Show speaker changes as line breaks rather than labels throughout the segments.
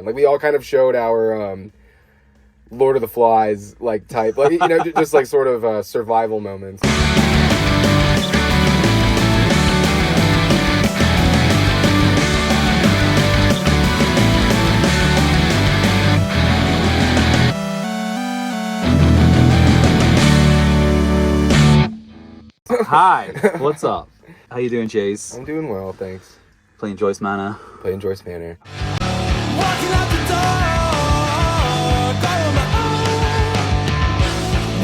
Like, we all kind of showed our Lord of the Flies, like, type. Like, you know, just, like, sort of survival moments.
Hi, what's up? How you doing, Chase?
I'm doing well, thanks.
Playing Joyce Manor.
Playing Joyce Manor.
Walking out the door, going my own.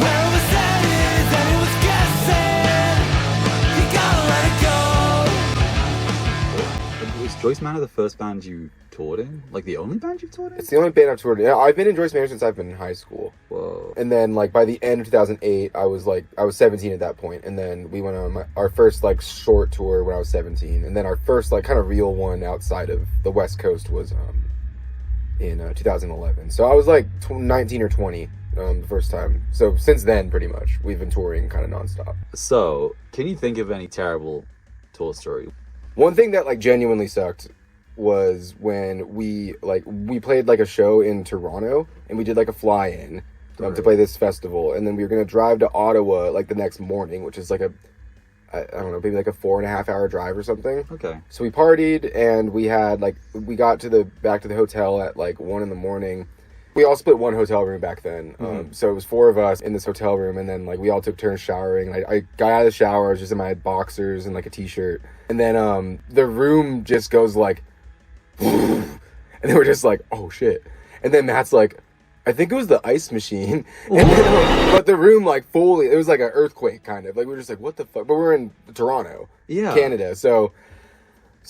Where was that and it was guessing. You gotta let it go.
Was Joyce Manor the first band you toured in? Like, the only band you've toured in?
It's the only band I've toured in. Yeah, I've been in Joyce Manor since I've been in high school.
Whoa.
And then, like, by the end of 2008, I was 17 at that point. And then we went on our first, like, short tour when I was 17. And then our first, like, kind of real one outside of the West Coast was in 2011. So I was, like, 19 or 20 the first time. So since then, pretty much, we've been touring kind of nonstop.
So, can you think of any terrible tour story?
One thing that, like, genuinely sucked was when we played, like, a show in Toronto, and we did, like, a fly-in to play this festival, and then we were going to drive to Ottawa, like, the next morning, which is, like, I don't know, maybe, like, a 4.5 hour drive or something.
Okay.
So we partied, and we had, like, we got back to the hotel at, like, 1 in the morning. We all split one hotel room back then. So it was 4 of us in this hotel room, and then, like, we all took turns showering. I got out of the shower, I was just in my boxers and, like, a t-shirt. And then the room just goes, like, and then we're just like, oh, shit. And then Matt's like, I think it was the ice machine. And then, but the room, like, fully, it was like an earthquake, kind of. Like, we're just like, what the fuck? But we're in Toronto, Canada. So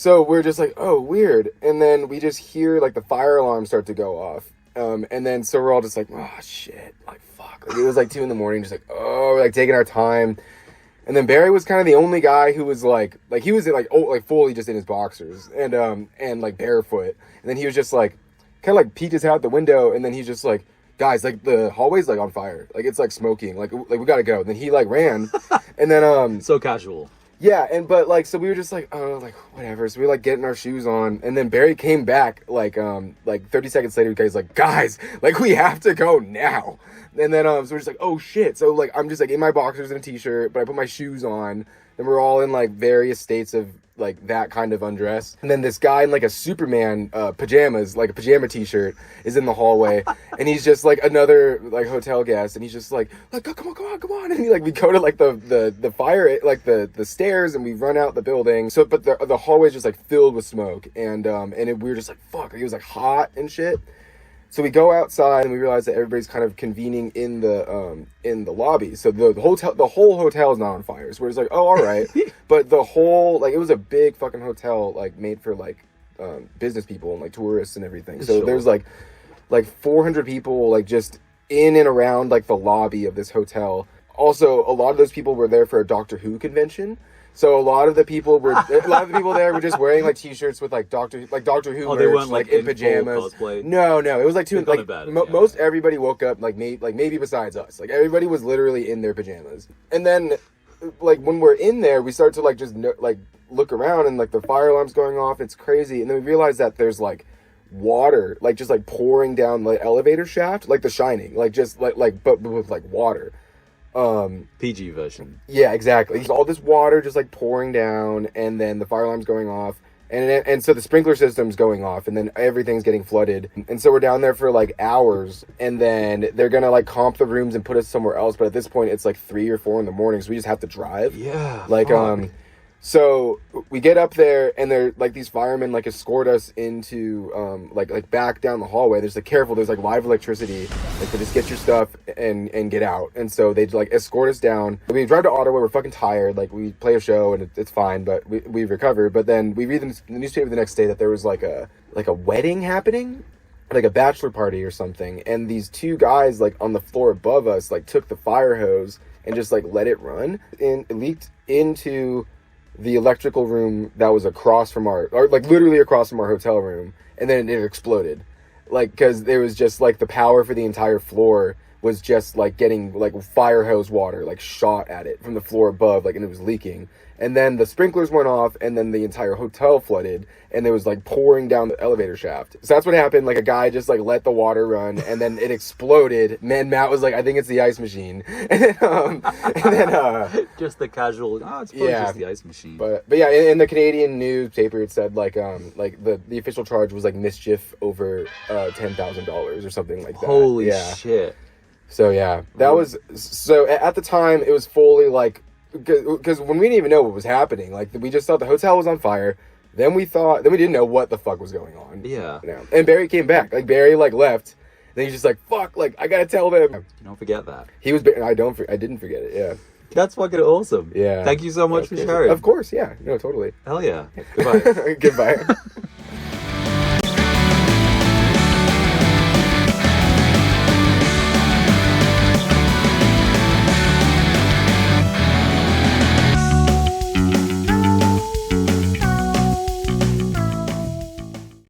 we're just like, oh, weird. And then we just hear, like, the fire alarm start to go off. And then, so we're all just like, oh, shit, like, fuck. Like, it was, like, 2 in the morning, just like, oh, like, taking our time. And then Barry was kind of the only guy who was, like, he was, like, fully just in his boxers and, like, barefoot. And then he was just, like, kind of, like, peeked his head out the window, and then he's just, like, guys, like, the hallway's, like, on fire. Like, it's, like, smoking. Like, we gotta go. And then he, like, ran. And then,
So casual.
Yeah, but, like, so we were just like, oh, like, whatever. So we were, like, getting our shoes on, and then Barry came back, like 30 seconds later, because he's like, guys, like, we have to go now. And then, so we're just like, oh, shit. So, like, I'm just, like, in my boxers and a t-shirt, but I put my shoes on, and we're all in, like, various states of, like, that kind of undress. And then this guy in, like, a Superman pajamas, like, a pajama t-shirt, is in the hallway, and he's just, like, another, like, hotel guest, and he's just like, come on. And he, like, we go to, like, the fire, like, the stairs, and we run out the building. So, but the hallway's just, like, filled with smoke, and we were just like, fuck. It was, like, hot and shit. So we go outside, and we realize that everybody's kind of convening in the lobby. So the whole hotel is not on fire. So we're just like, oh, all right. But the whole, like, it was a big fucking hotel, like, made for, like, business people and, like, tourists and everything. So there's like 400 people, like, just in and around, like, the lobby of this hotel. Also, a lot of those people were there for a Doctor Who convention. So a lot of the people there were just wearing, like, t-shirts with, like, Doctor Who merch,
they weren't,
like, in pajamas. No, it was like most everybody woke up, like, maybe besides us, like, everybody was literally in their pajamas. And then, like, when we're in there, we start to, like, just like look around, and, like, the fire alarm's going off. It's crazy. And then we realize that there's, like, water, like, just, like, pouring down the elevator shaft, like The Shining, like, just but with, like, water.
PG version.
Yeah, exactly. All this water just, like, pouring down, and then the fire alarm's going off, and so the sprinkler system's going off, and then everything's getting flooded. And so we're down there for, like, hours, and then they're gonna, like, comp the rooms and put us somewhere else. But at this point, it's like 3 or 4 in the morning, so we just have to drive.
Yeah.
Like, so we get up there, and they're, like, these firemen, like, escort us into, like back down the hallway. There's, like, careful, there's, like, live electricity, like, to just get your stuff and get out. And so they, like, escort us down. We drive to Ottawa, we're fucking tired, like, we play a show, and it's fine, but we recover. But then we read in the newspaper the next day that there was, like a wedding happening, like a bachelor party or something, and these 2 guys, like, on the floor above us, like, took the fire hose and just, like, let it run, and it leaked into the electrical room that was across from literally across from our hotel room, and then it exploded, like, because there was just, like, the power for the entire floor was just, like, getting, like, fire hose water, like, shot at it from the floor above, like, and it was leaking. and then the sprinklers went off, and then the entire hotel flooded, and it was like pouring down the elevator shaft. So that's what happened. Like a guy just like let the water run, and then it exploded. Man, Matt was like, I think it's the ice machine. And then
Just the casual. Oh, it's probably
Yeah.
just the ice machine.
but yeah, in the Canadian newspaper it said like the official charge was like mischief over $10,000 or something like that.
Holy
yeah.
shit!
So yeah, that was so at the time it was fully like because when we didn't even know what was happening, like we just thought the hotel was on fire. Then we didn't know what the fuck was going on.
Yeah.
You know? And Barry came back. Like Barry like left. Then he's just like fuck. Like I gotta tell them.
You don't forget that.
He was. I didn't forget it. Yeah.
That's fucking awesome.
Yeah.
Thank you so much for sharing.
Of course. Yeah. No. Totally.
Hell yeah. Goodbye.
Goodbye.